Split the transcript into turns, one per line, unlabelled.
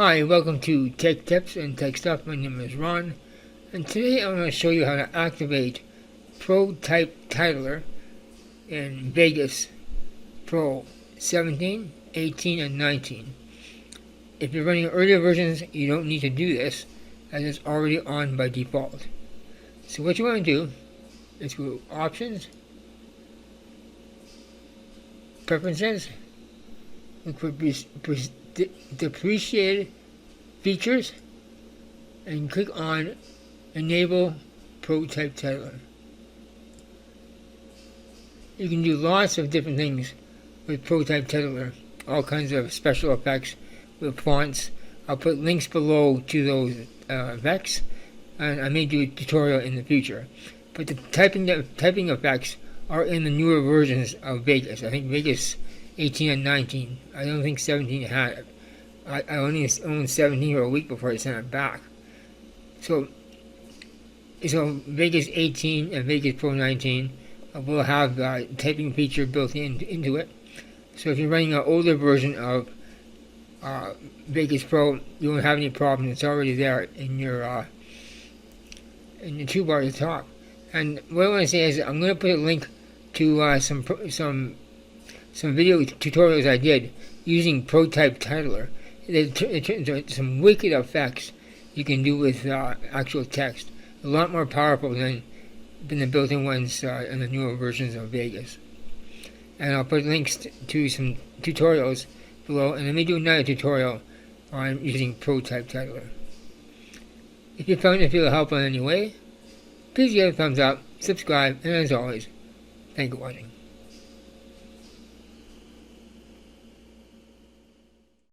Hi, welcome to Tech Tips and Tech Stuff. My name is Ron, and today I'm going to show you how to activate ProType Titler in Vegas Pro 17, 18, and 19. If you're running earlier versions, you don't need to do this, as it's already on by default. So what you want to do is go to Options, Preferences, look for Depreciated Features, and click on Enable ProType Titler. You can do lots of different things with ProType Titler, all kinds of special effects with fonts. I'll put links below to those effects, and I may do a tutorial in the future. But the typing effects are in the newer versions of Vegas. I think Vegas 18 and 19. I don't think 17 had it. I only owned 17 for a week before I sent it back. So Vegas 18 and Vegas Pro 19 will have the typing feature built into it. So if you're running an older version of Vegas Pro, you won't have any problem. It's already there in your toolbar at the top. And what I want to say is I'm going to put a link to some video tutorials I did using ProType Titler. There's some wicked effects you can do with actual text. A lot more powerful than the built-in ones in the newer versions of Vegas. And I'll put links to some tutorials below, and let me do another tutorial on using ProType Titler. If you found it helpful in any way, please give it a thumbs up, subscribe, and as always, thank you for watching.